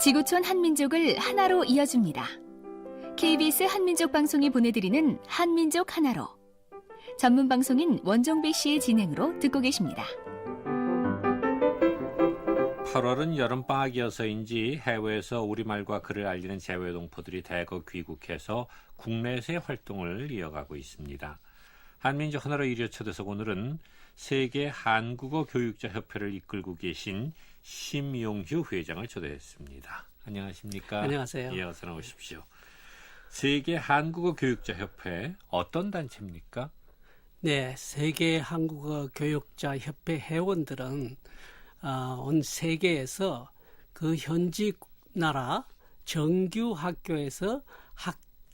지구촌 한민족을 하나로 이어줍니다. KBS 한민족 방송이 보내드리는 한민족 하나로. 전문 방송인 원종배 씨의 진행으로 듣고 계십니다. 8월은 여름방학이어서인지 해외에서 우리말과 글을 알리는 재외동포들이 대거 귀국해서 국내에서의 활동을 이어가고 있습니다. 한민족 하나로 1회 초대석 오늘은 세계 한국어 교육자 협회를 이끌고 계신 심용휴 회장을 초대했습니다. 안녕하십니까? 안녕하세요. 예, 어서 나오십시오. 세계 한국어 교육자 협회 어떤 단체입니까? 네, 세계 한국어 교육자 협회 회원들은 온 세계에서 그 현지 나라 정규 학교에서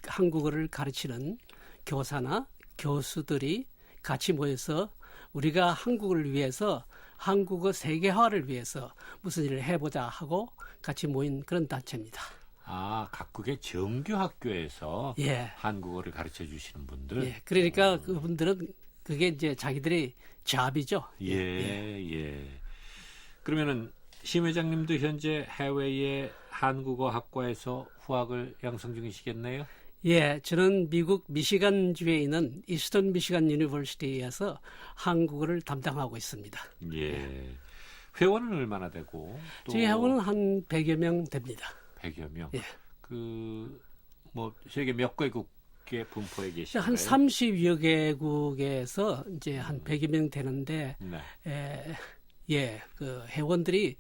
한국어를 가르치는 교사나 교수들이 같이 모여서 우리가 한국어를 위해서 한국어 세계화를 위해서 무슨 일을 해보자 하고 같이 모인 그런 단체입니다. 아, 각국의 정규 학교에서 예. 한국어를 가르쳐 주시는 분들. 예, 그러니까 그분들은 그게 이제 자기들의 잡이죠. 예. 그러면은 심 회장님도 현재 해외의 한국어 학과에서 후학을 양성 중이시겠네요? 예, 저는 미국 미시간주에 있는 이스턴 미시간 유니버시티에서 한국어를 담당하고 있습니다. 예. 회원은 얼마나 되고? 또 저희 회원은 한 100여 명 됩니다. 100여 명. 예. 세계 몇 개국의 분포에 계신가요? 한 30여 개국에서 이제 한 100여 명 되는데, 네. 그 회원들이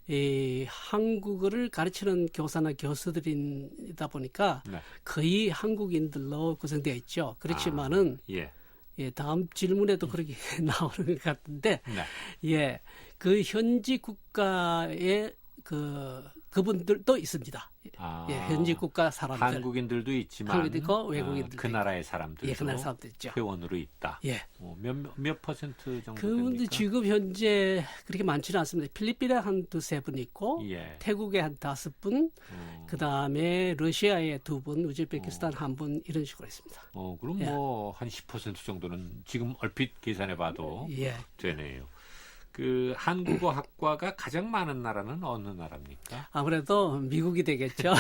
이 한국어를 가르치는 교사나 교수들이다 보니까 네. 거의 한국인들로 구성되어 있죠. 그렇지만은 예, 다음 질문에도 그렇게 나오는 것 같은데, 네. 그 현지 국가의 그분들도 있습니다. 현지 국가 사람들. 한국인들도 있지만 한국인도 있고 외국인들도 그 나라의 사람들도 그 나라 사람들 있죠. 회원으로 있다. 예. 몇 퍼센트 정도 그분들 됩니까? 지금 현재 그렇게 많지는 않습니다. 필리핀에 한 두세 분 있고, 예. 태국에 한 5분, 그 다음에 러시아에 2분, 우즈베키스탄 1분 이런 식으로 있습니다. 그럼 한 10% 정도는 지금 얼핏 계산해 봐도 되네요. 그 한국어 학과가 가장 많은 나라는 어느 나라입니까? 아무래도 미국이 되겠죠.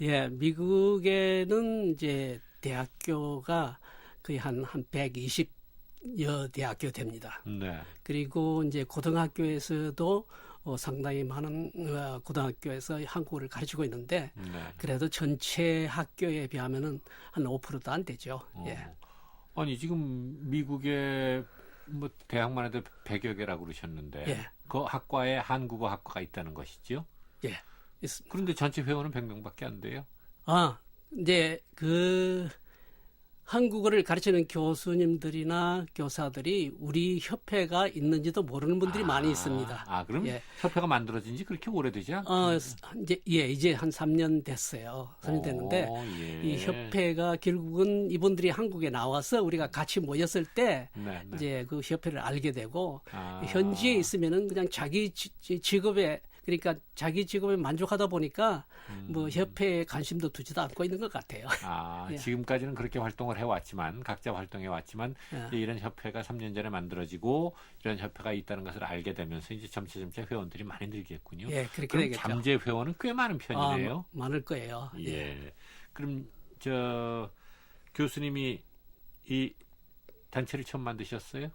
예, 미국에는 이제 대학교가 거의 한 120여 대학교 됩니다. 네. 그리고 이제 고등학교에서도 상당히 많은 고등학교에서 한국어를 가르치고 있는데, 그래도 전체 학교에 비하면은 한 5%도 안 되죠. 예. 아니 지금 미국에 대학만 해도 100여 개라고 그러셨는데 그 학과에 한국어 학과가 있다는 것이죠? 예, 있습니다. 그런데 전체 회원은 100명밖에 안 돼요? 이제 그 한국어를 가르치는 교수님들이나 교사들이 우리 협회가 있는지도 모르는 분들이 많이 있습니다. 그럼 협회가 만들어진 지 그렇게 오래되지 않나요? 이제 한 3년 됐어요. 3년 됐는데 이 협회가 결국은 이분들이 한국에 나와서 우리가 같이 모였을 때 이제 그 협회를 알게 되고 현지에 있으면은 그냥 자기 직업에 그러니까 자기 직업에 만족하다 보니까 협회에 관심도 두지도 않고 있는 것 같아요. 지금까지는 그렇게 활동을 해왔지만 각자 활동해왔지만 이런 협회가 3년 전에 만들어지고 이런 협회가 있다는 것을 알게 되면서 이제 점차 회원들이 많이 늘겠군요. 예, 그렇게 그럼 되겠죠. 잠재 회원은 꽤 많은 편이네요. 많을 거예요. 예. 그럼 교수님이 이 단체를 처음 만드셨어요?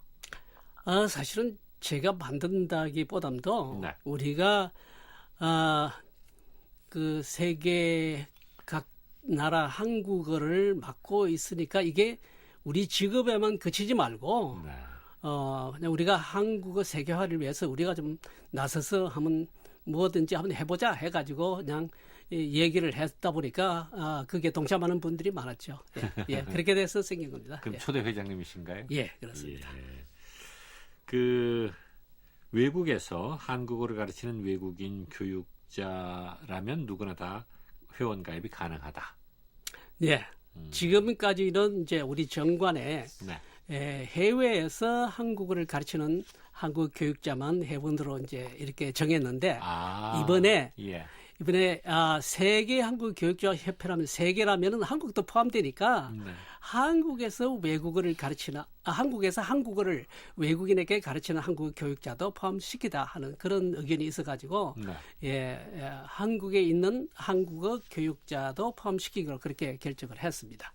사실은 제가 만든다기보담도 우리가 그 세계 각 나라 한국어를 맡고 있으니까 이게 우리 직업에만 그치지 말고 그냥 우리가 한국어 세계화를 위해서 우리가 좀 나서서 뭐든지 한번 해보자 해가지고 그냥 얘기를 했다 보니까 그게 동참하는 분들이 많았죠. 그렇게 돼서 생긴 겁니다. 그럼 초대 회장님이신가요? 예, 그렇습니다. 그 외국에서 한국어를 가르치는 외국인 교육자라면 누구나 다 회원 가입이 가능하다. 예. 지금까지는 이제 우리 정관에 해외에서 한국어를 가르치는 한국 교육자만 회원으로 이제 이렇게 정했는데 이번에 이번에 세계 한국 교육자 협회라면 세계라면은 한국도 포함되니까 네. 한국에서 외국어를 가르치는 한국에서 한국어를 외국인에게 가르치는 한국 교육자도 포함시키다 하는 그런 의견이 있어가지고 한국에 있는 한국어 교육자도 포함시키기로 그렇게 결정을 했습니다.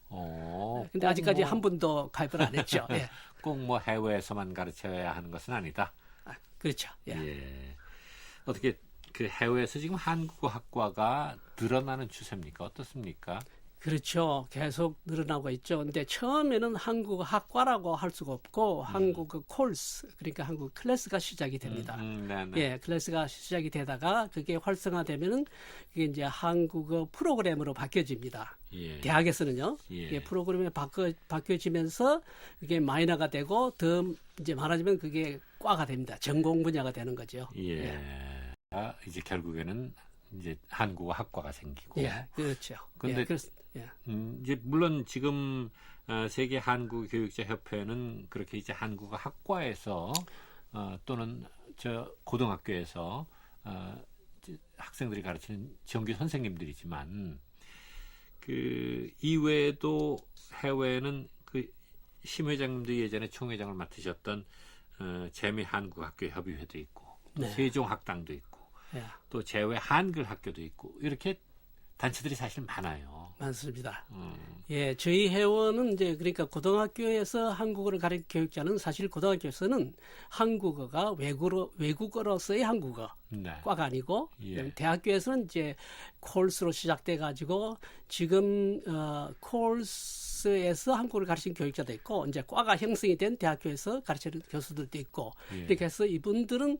근데 아직까지 한 분도 가입을 안 했죠. 예. 꼭 뭐 해외에서만 가르쳐야 하는 것은 아니다. 그렇죠. 예. 예. 어떻게 그 해외에서 지금 한국어 학과가 늘어나는 추세입니까? 어떻습니까? 그렇죠. 계속 늘어나고 있죠. 근데 처음에는 한국어 학과라고 할 수가 없고 한국어 코र्스, 그러니까 한국어 클래스가 시작이 됩니다. 예, 클래스가 시작이 되다가 그게 활성화되면은 그게 이제 한국어 프로그램으로 바뀌어집니다. 예. 대학에서는요. 예. 예, 프로그램이 바뀌어지면서 그게 마이너가 되고 더 이제 말하자면 그게 과가 됩니다. 전공 분야가 되는 거죠. 예. 이제 결국에는 이제 한국어 학과가 생기고. 예, 그렇죠. 근데 예. 이제 물론 지금 세계 한국 교육자 협회는 그렇게 이제 한국어 학과에서 또는 저 고등학교에서 학생들이 가르치는 정규 선생님들이지만 그 이외에도 해외에는 그 심회장님도 예전에 총회장을 맡으셨던 재미 한국 학교 협의회도 있고 또 네. 세종 학당도 있고 예. 또 제외 한글 학교도 있고 이렇게 단체들이 사실 많아요. 많습니다. 예, 저희 회원은 이제 그러니까 고등학교에서 한국어를 가르치는 교육자는 사실 고등학교에서는 한국어가 외국어로서의 한국어 네. 과가 아니고 예. 대학교에서는 이제 콜스로 시작돼 가지고 지금 콜스에서 한국어를 가르치는 교육자도 있고 이제 과가 형성이 된 대학교에서 가르치는 교수들도 있고 예. 이렇게 해서 이분들은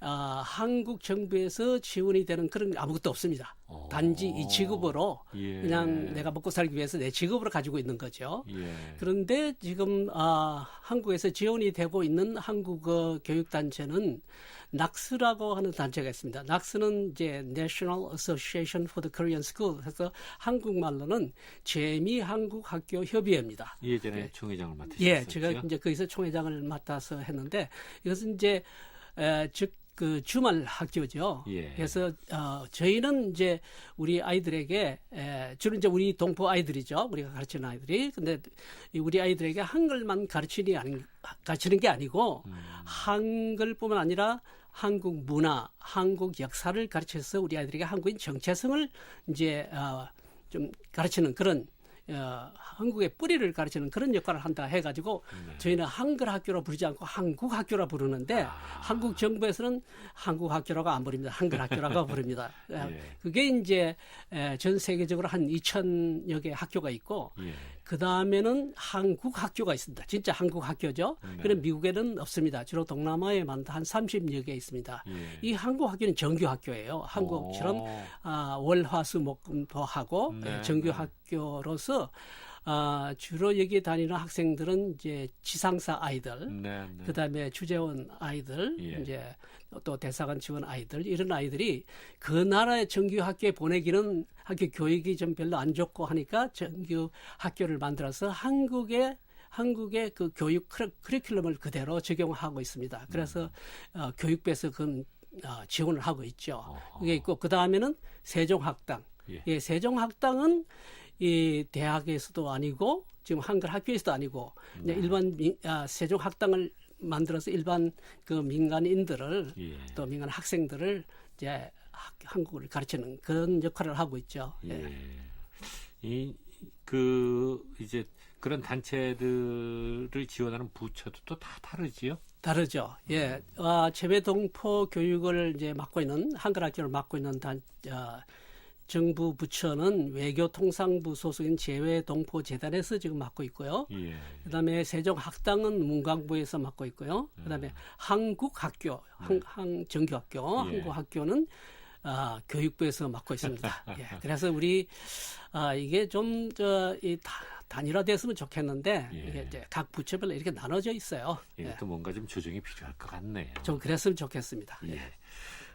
한국 정부에서 지원이 되는 그런 게 아무것도 없습니다. 단지 이 직업으로 예. 그냥 내가 먹고 살기 위해서 내 직업으로 가지고 있는 거죠. 예. 그런데 지금 한국에서 지원이 되고 있는 한국어 교육단체는 낙스라고 하는 단체가 있습니다. 낙스는 이제 National Association for the Korean School 해서 한국말로는 재미 한국 학교 협의회입니다. 예전에 총회장을 맡으셨죠? 예, 제가 이제 거기서 총회장을 맡아서 했는데 이것은 이제 즉 그 주말 학교죠. 예. 그래서 저희는 이제 우리 아이들에게 주로 이제 우리 동포 아이들이죠. 우리가 가르치는 아이들이. 근데 우리 아이들에게 한글만 가르치는 게 아니고 한글뿐만 아니라 한국 문화, 한국 역사를 가르쳐서 우리 아이들에게 한국인 정체성을 이제 좀 가르치는 그런 한국의 뿌리를 가르치는 그런 역할을 한다 해가지고 저희는 한글 학교로 부르지 않고 한국 학교라 부르는데 한국 정부에서는 한국 학교라고 안 부릅니다. 한글 학교라고 부릅니다. 그게 이제 전 세계적으로 한 2,000여 개 학교가 있고 그 다음에는 한국 학교가 있습니다. 진짜 한국 학교죠. 그런 미국에는 없습니다. 주로 동남아에만 한 30여 개 있습니다. 이 한국 학교는 정규 학교예요. 한국처럼 월화수목금도 하고 정규 학교로서 주로 여기 다니는 학생들은 이제 지상사 아이들, 그다음에 주재원 아이들, 이제 또 대사관 지원 아이들 이런 아이들이 그 나라의 정규 학교에 보내기는 학교 교육이 좀 별로 안 좋고 하니까 정규 학교를 만들어서 한국의 그 교육 커리큘럼을 그대로 적용하고 있습니다. 그래서 교육부에서 그 지원을 하고 있죠. 그게 있고 그 다음에는 세종학당. 예, 세종학당은 이 대학에서도 아니고 지금 한글 학교에서도 아니고 일반 세종학당을 만들어서 일반 그 민간인들을 또 민간 학생들을 이제 한국어를 가르치는 그런 역할을 하고 있죠. 이제 그런 단체들을 지원하는 부처도 또 다 다르지요? 다르죠. 예, 재외동포 교육을 이제 맡고 있는 한글 학교를 맡고 있는 정부 부처는 외교통상부 소속인 재외동포재단에서 지금 맡고 있고요. 그다음에 세종학당은 문광부에서 맡고 있고요. 그다음에 한국학교, 정규학교, 한국학교는 교육부에서 맡고 있습니다. 그래서 우리 이게 좀 단일화됐으면 좋겠는데 이게 이제 각 부처별로 이렇게 나눠져 있어요. 또 뭔가 좀 조정이 필요할 것 같네요. 좀 그랬으면 좋겠습니다.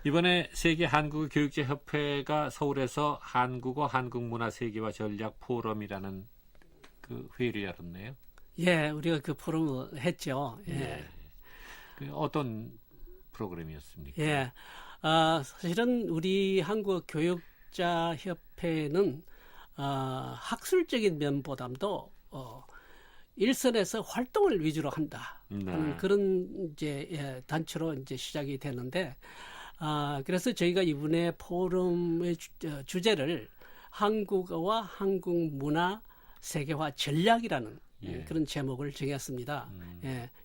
이번에 세계 한국어 교육자 협회가 서울에서 한국어 한국문화 세계화 전략 포럼이라는 그 회의를 열었네요. 예, 우리가 그 포럼을 했죠. 그 어떤 프로그램이었습니까? 사실은 우리 한국어 교육 교육자 협회는 학술적인 면보다도 일선에서 활동을 위주로 한다 하는 그런 이제 단체로 이제 시작이 되는데 그래서 저희가 이번에 포럼의 주제를 한국어와 한국 문화 세계화 전략이라는 그런 제목을 정했습니다.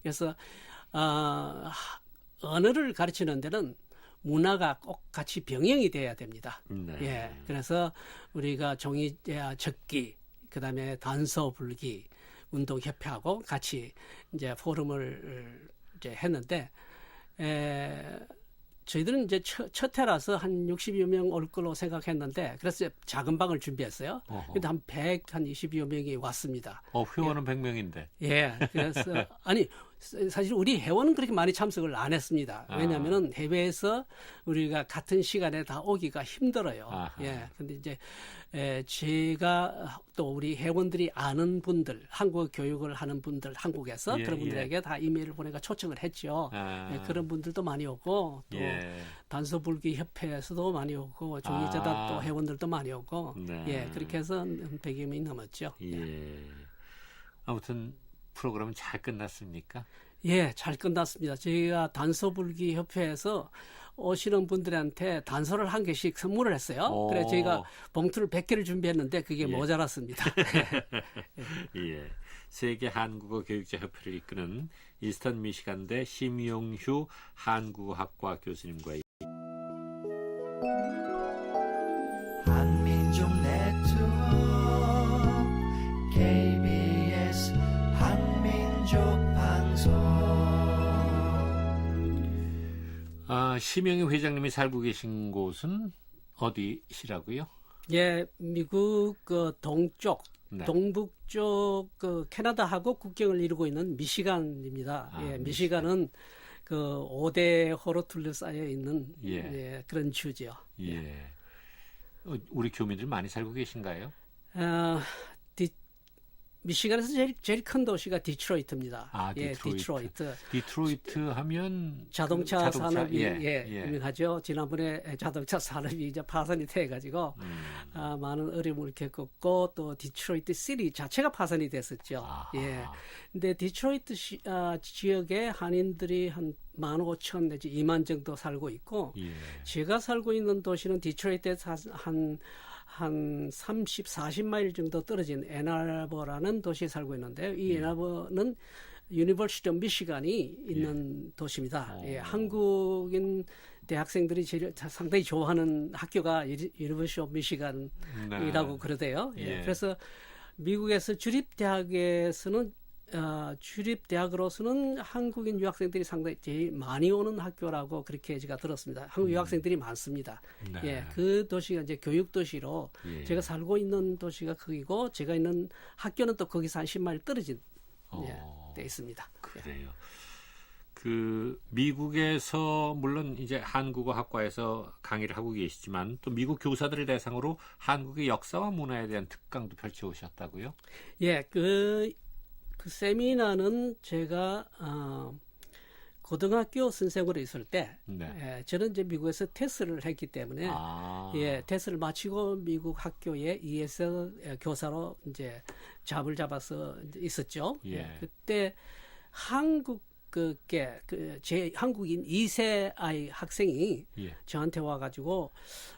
그래서 언어를 가르치는 데는 문화가 꼭 같이 병행이 돼야 됩니다. 그래서 우리가 종이 적기, 그다음에 단서 불기 운동협회하고 같이 이제 포럼을 이제 했는데 저희들은 이제 첫 해라서 한 60여 명 올 걸로 생각했는데 그래서 작은 방을 준비했어요. 근데 한 120여 명이 왔습니다. 회원은 100명인데. 그래서 아니 사실 우리 회원은 그렇게 많이 참석을 안 했습니다. 왜냐하면은 해외에서 우리가 같은 시간에 다 오기가 힘들어요. 근데 이제 제가 또 우리 회원들이 아는 분들, 한국어 교육을 하는 분들, 한국에서 그런 분들에게 다 이메일을 보내가 초청을 했죠. 그런 분들도 많이 오고 또 단서불기 협회에서도 많이 오고 종이재단 또 회원들도 많이 오고 그렇게 해서 100여 명이 넘었죠. 아무튼 프로그램은 잘 끝났습니까? 잘 끝났습니다. 저희가 단서불기 협회에서 오시는 분들한테 단서를 한 개씩 선물을 했어요. 그래서 저희가 봉투를 100개를 준비했는데 그게 모자랐습니다. 세계 한국어 교육자 협회를 이끄는 이스턴 미시간대 심용휴 한국어학과 교수님과 한민족 네트워크 KBS 한민족 방송 심영희 회장님이 살고 계신 곳은 어디시라고요? 미국 동쪽, 동북쪽 캐나다하고 국경을 이루고 있는 미시간입니다. 미시간은 그 5대호로 둘러싸여 있는 그런 주죠. 우리 교민들 많이 살고 계신가요? 미시간에서 제일 큰 도시가 디트로이트입니다. 디트로이트. 디트로이트 하면 자동차 산업이 유명하죠. 지난번에 자동차 산업이 이제 파산이 돼가지고 많은 어려움을 겪었고 또 디트로이트 시티 자체가 파산이 됐었죠. 근데 디트로이트 지역에 한인들이 한 15,000 내지 2만 정도 살고 있고 제가 살고 있는 도시는 디트로이트에서 한 30, 40마일 정도 떨어진 애나버라는 도시에 살고 있는데요. 이 애나버는 유니버시티 오브 미시간이 있는 도시입니다. 한국인 대학생들이 상당히 좋아하는 학교가 유니버시티 오브 미시간이라고 그러대요. 그래서 미국에서 주립대학으로서는 한국인 유학생들이 상당히 제일 많이 오는 학교라고 그렇게 제가 들었습니다. 한국 유학생들이 많습니다. 그 도시가 이제 교육도시로 제가 살고 있는 도시가 거기고 제가 있는 학교는 또 거기서 한 10마일 떨어진 데 있습니다. 그래요. 그 미국에서 물론 이제 한국어 학과에서 강의를 하고 계시지만 또 미국 교사들을 대상으로 한국의 역사와 문화에 대한 특강도 펼쳐 오셨다고요? 그 세미나는 제가 고등학교 선생으로 있을 때 저는 이제 미국에서 테스를 했기 때문에 테스를 마치고 미국 학교에 ESL 교사로 이제 잡을 잡아서 있었죠. 그때 제 한국인 2세 아이 학생이 저한테 와가지고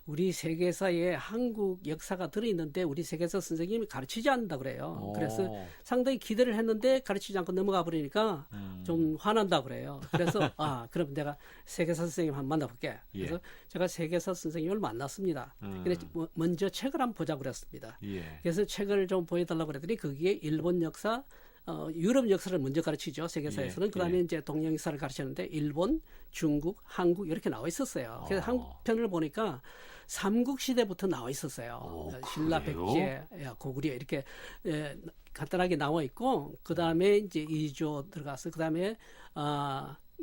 우리 세계사에 한국 역사가 들어있는데 우리 세계사 선생님이 가르치지 않는다 그래요. 그래서 상당히 기대를 했는데 가르치지 않고 넘어가 버리니까 좀 화난다 그래요. 그래서 그럼 내가 세계사 선생님 한번 만나볼게. 그래서 제가 세계사 선생님을 만났습니다. 근데 먼저 책을 한번 보자고 그랬습니다. 그래서 책을 좀 보여달라고 그랬더니 거기에 일본 역사 유럽 역사를 먼저 가르치죠. 세계사에서는. 그다음에 이제 동양 역사를 가르치는데 일본, 중국, 한국 이렇게 나와 있었어요. 그래서 한국 편을 보니까 삼국 시대부터 나와 있었어요. 신라, 백제, 고구려 이렇게 간단하게 나와 있고 그다음에 이제 이조 들어가서 그다음에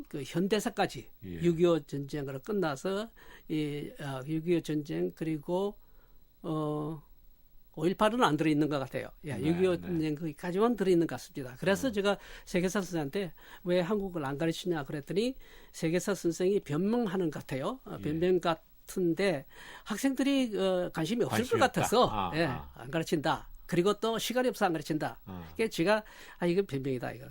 그 현대사까지 6.25 전쟁으로 끝나서 6.25 전쟁 그리고 5.18은 안 들어있는 것 같아요. 6.25 전쟁 거기까지만 들어있는 것 같습니다. 그래서 제가 세계사 선생한테 왜 한국을 안 가르치냐 그랬더니 세계사 선생이 변명하는 것 같아요. 변명 같은데 학생들이 관심이 없을 관심이 것 없다. 같아서 예, 안 가르친다. 그리고 또 시간이 없어 안 가르친다. 그게 제가 이건 변명이다 이거.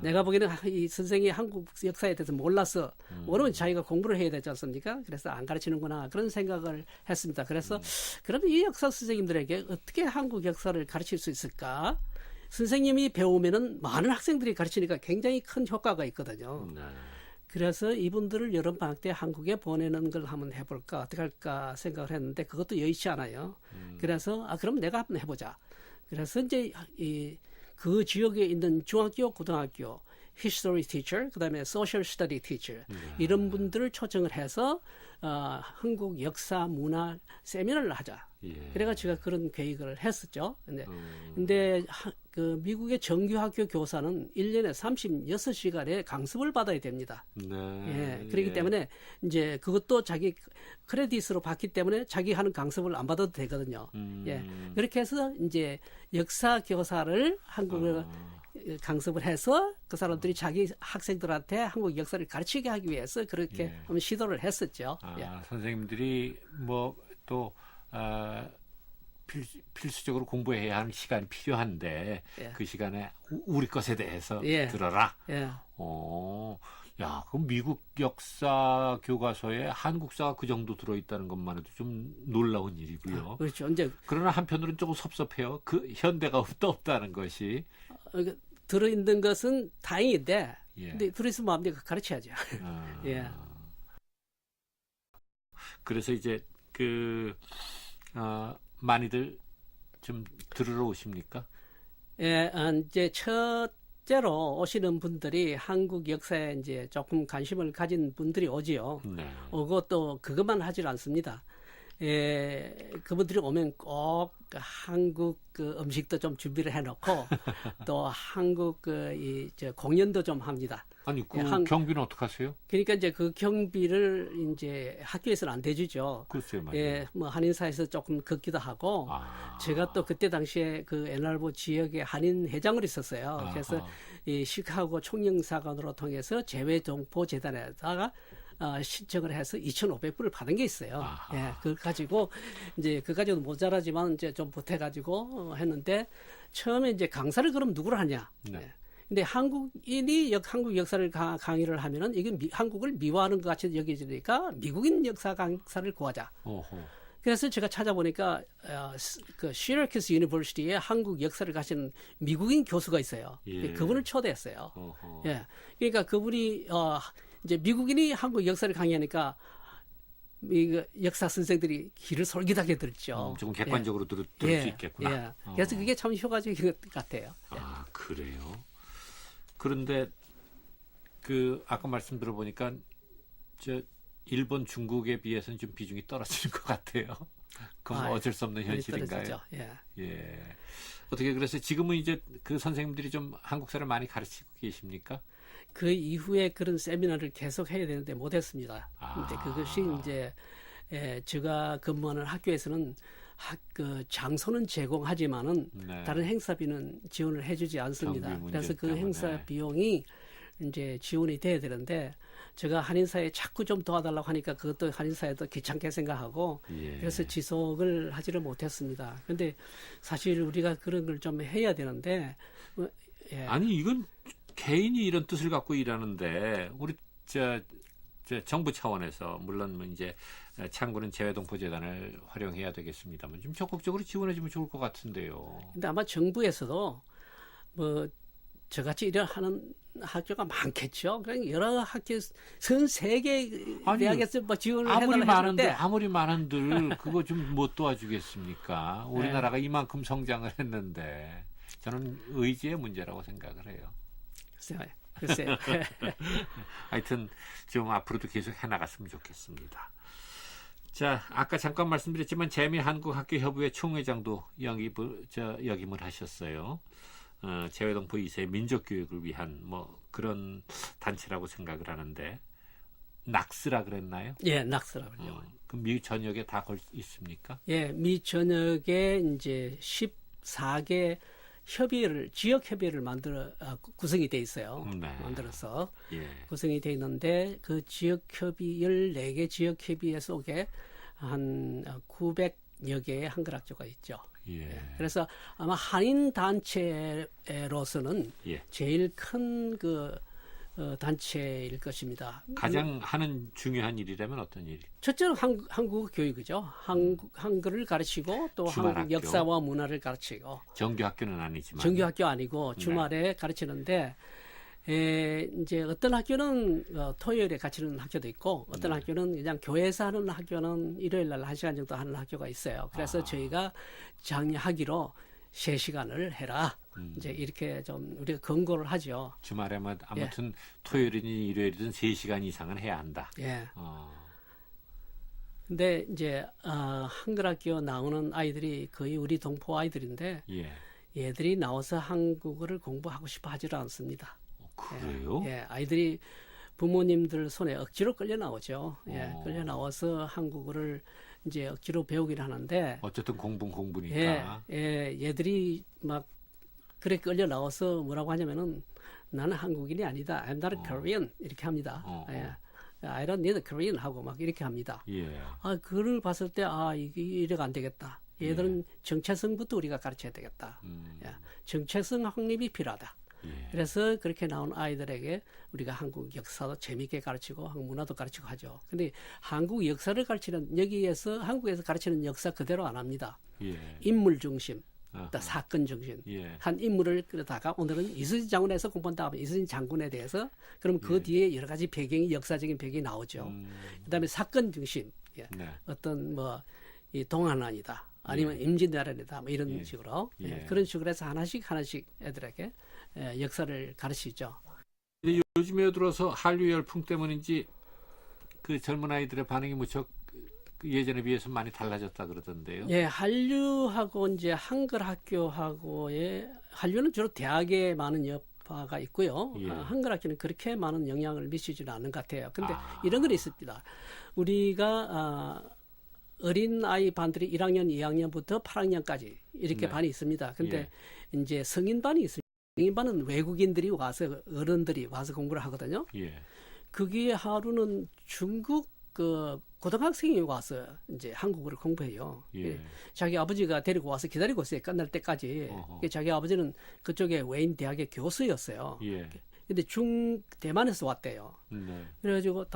내가 보기에는 이 선생이 한국 역사에 대해서 몰라서 모르면 자기가 공부를 해야 되지 않습니까? 그래서 안 가르치는구나 그런 생각을 했습니다. 그래서 그러면 이 역사 선생님들에게 어떻게 한국 역사를 가르칠 수 있을까? 선생님이 배우면은 많은 학생들이 가르치니까 굉장히 큰 효과가 있거든요. 네. 그래서 이분들을 여름 방학 때 한국에 보내는 걸 한번 해볼까 어떻게 할까 생각을 했는데 그것도 여의치 않아요. 그래서 그럼 내가 한번 해보자. 그래서 이제 그 지역에 있는 중학교, 고등학교, history teacher, 그다음에 social study teacher 이런 분들을 초청을 해서 한국 역사 문화 세미나를 하자. 예. 그래가 제가 그런 계획을 했었죠. 근데 그 미국의 정규학교 교사는 1년에 36시간의 강습을 받아야 됩니다. 네. 예. 그렇기 때문에 이제 그것도 자기 크레딧으로 받기 때문에 자기 하는 강습을 안 받아도 되거든요. 예. 그렇게 해서 이제 역사 교사를 한국을 강습을 해서 그 사람들이 자기 학생들한테 한국 역사를 가르치게 하기 위해서 그렇게 한번 시도를 했었죠. 예. 선생님들이 뭐 또 필수적으로 공부해야 하는 시간이 필요한데 예. 그 시간에 우리 것에 대해서 예. 들어라. 예. 야, 그럼 미국 역사 교과서에 한국사가 그 정도 들어있다는 것만 해도 좀 놀라운 일이고요. 그렇죠. 이제 그러나 한편으로는 조금 섭섭해요. 그 현대가 없다는 것이. 들어있는 것은 다행인데, 예. 근데 들어있으면 안 되고 가르쳐야죠. 예. 그래서 이제 많이들 좀 들으러 오십니까? 예, 이제 첫째로 오시는 분들이 한국 역사에 이제 조금 관심을 가진 분들이 오지요. 네. 오고 또 그것만 하질 않습니다. 예, 그분들이 오면 꼭 한국 음식도 좀 준비를 해놓고 또 한국 공연도 좀 합니다. 아니, 그 예, 경비는 어떻게 하세요? 그러니까 이제 그 경비를 이제 학교에서는 안 대주죠. 글쎄요, 말이에요. 예, 뭐 한인사에서 조금 걷기도 하고, 제가 또 그때 당시에 그 애날보 지역에 한인 회장을 있었어요. 그래서 이 시카고 총영사관으로 통해서 재외동포 재단에다가 신청을 해서 2,500불을 받은 게 있어요. 예, 그걸 가지고 이제 그 가지고 모자라지만 이제 좀 보태가지고 했는데 처음에 이제 강사를 그럼 누구를 하냐? 네. 예. 근데 한국인이 한국 역사를 강의를 하면은 이게 한국을 미화하는 것 같이 여겨지니까 미국인 역사 강사를 구하자. 어허. 그래서 제가 찾아보니까 그 시러큐스 유니버시티에 한국 역사를 가신 미국인 교수가 있어요. 예. 그분을 초대했어요. 어허. 예, 그러니까 그분이 이제 미국인이 한국 역사를 강의하니까 이 역사 선생들이 귀를 솔깃하게 들었죠. 좀 객관적으로 들을 수 있겠구나. 예. 그래서 그게 참 효과적인 것 같아요. 그래요. 그런데 아까 말씀 들어보니까 일본, 중국에 비해서는 좀 비중이 떨어지는 것 같아요. 그건 어쩔 수 없는 현실인가요? 예. 어떻게 그래서 지금은 이제 그 선생님들이 좀 한국사를 많이 가르치고 계십니까? 그 이후에 그런 세미나를 계속 해야 되는데 못했습니다. 근데 그것이 이제 제가 근무하는 학교에서는 장소는 제공하지만은 네. 다른 행사비는 지원을 해주지 않습니다. 그래서 그 때문에. 행사 비용이 이제 지원이 돼야 되는데 제가 한인사에 자꾸 좀 도와달라고 하니까 그것도 한인사에도 귀찮게 생각하고 그래서 지속을 하지를 못했습니다. 근데 사실 우리가 그런 걸 좀 해야 되는데 아니 이건 개인이 이런 뜻을 갖고 일하는데 우리 정부 차원에서 물론 뭐 이제 창구는 재외동포재단을 활용해야 되겠습니다만 좀 적극적으로 지원해주면 좋을 것 같은데요. 근데 아마 정부에서도 뭐 저같이 일을 하는 학교가 많겠죠. 그냥 여러 학교 전 세계 대학에서 뭐 지원을 아무리 많은들 그거 좀 못 도와주겠습니까? 우리나라가 이만큼 성장을 했는데 저는 의지의 문제라고 생각을 해요. 글쎄요. 하여튼 좀 앞으로도 계속 해나갔으면 좋겠습니다. 자, 아까 잠깐 말씀드렸지만 재미한국학교협의회 총회장도 역임을 하셨어요. 재외동포 2세 민족교육을 위한 뭐 그런 단체라고 생각을 하는데 낙스라 그랬나요? 예, 낙스라고요. 그럼 미 전역에 다 있습니까? 예, 미 전역에 이제 14개 협의회를 지역 협의회를 만들어 구성이 돼 있어요. 네. 만들어서 예. 구성이 돼 있는데 그 지역 협의 14개 지역 협의회 속에 한 900여 개의 한글학교가 있죠. 예. 그래서 아마 한인 단체로서는 예. 제일 큰 단체일 것입니다. 가장 하는 중요한 일이라면 어떤 일이? 첫째는 한국 교육이죠. 한글을 가르치고 또 주말 한국 학교. 역사와 문화를 가르치고 정규 학교는 아니지만. 정규학교 아니고 네. 주말에 가르치는데 이제 어떤 학교는 토요일에 가르치는 학교도 있고 어떤 네. 학교는 그냥 교회에서 하는 학교는 일요일 날 1시간 정도 하는 학교가 있어요. 그래서 저희가 장려하기로 3시간을 해라. 이제 이렇게 좀 우리가 권고를 하죠. 주말에 뭐 아무튼 토요일이든 일요일이든 3시간 이상은 해야 한다. 예. 근데 이제 한글학교 나오는 아이들이 거의 우리 동포 아이들인데 예. 얘들이 나와서 한국어를 공부하고 싶어 하지를 않습니다. 그래요? 예, 아이들이 부모님들 손에 억지로 끌려 나오죠. 예, 끌려 나와서 한국어를 이제 억지로 배우긴 하는데 어쨌든 공부니까. 얘들이 막 그래 끌려 나와서 뭐라고 하냐면은 나는 한국인이 아니다. I'm not a Korean 이렇게 합니다. 예. I don't need a Korean 하고 막 이렇게 합니다. 예. 그걸 봤을 때 이게 이래가 안 되겠다. 얘들은 정체성부터 우리가 가르쳐야 되겠다. 예, 정체성 확립이 필요하다. 예. 그래서 그렇게 나온 아이들에게 우리가 한국 역사도 재미있게 가르치고 한국 문화도 가르치고 하죠. 근데 한국 역사를 가르치는 여기에서 한국에서 가르치는 역사 그대로 안 합니다. 예. 인물 중심, 아하. 또 사건 중심. 예. 한 인물을 끌다가 오늘은 이순신 장군에서 공부한다 하면 이순신 장군에 대해서 그럼 그 뒤에 여러 가지 배경이 역사적인 배경이 나오죠. 그다음에 사건 중심. 예. 네. 어떤 이 동안안이다. 아니면 임진왜란이다. 뭐 이런 식으로 그런 식으로 해서 하나씩 하나씩 애들에게 역사를 가르치죠. 요즘에 들어서 한류 열풍 때문인지 그 젊은 아이들의 반응이 무척 예전에 비해서 많이 달라졌다 그러던데요. 예, 한류하고 이제 한글 학교하고의 한류는 주로 대학에 많은 여파가 있고요. 예. 한글 학교는 그렇게 많은 영향을 미치지는 않는 것 같아요. 근데 이런 건 있습니다. 우리가 어린 아이 반들이 1학년, 2학년부터 8학년까지 이렇게 네. 반이 있습니다. 근데 이제 성인반이 있습니다. 성인반은 외국인들이 와서 어른들이 와서 공부를 하거든요. 예. 그게 하루는 중국 고등학생이 와서 이제 한국어를 공부해요. 예. 자기 아버지가 데리고 와서 기다리고 있어요. 끝날 때까지. 자기 아버지는 그쪽에 외인 대학의 교수였어요. 예. 근데 대만에서 왔대요. 네. 그래가지고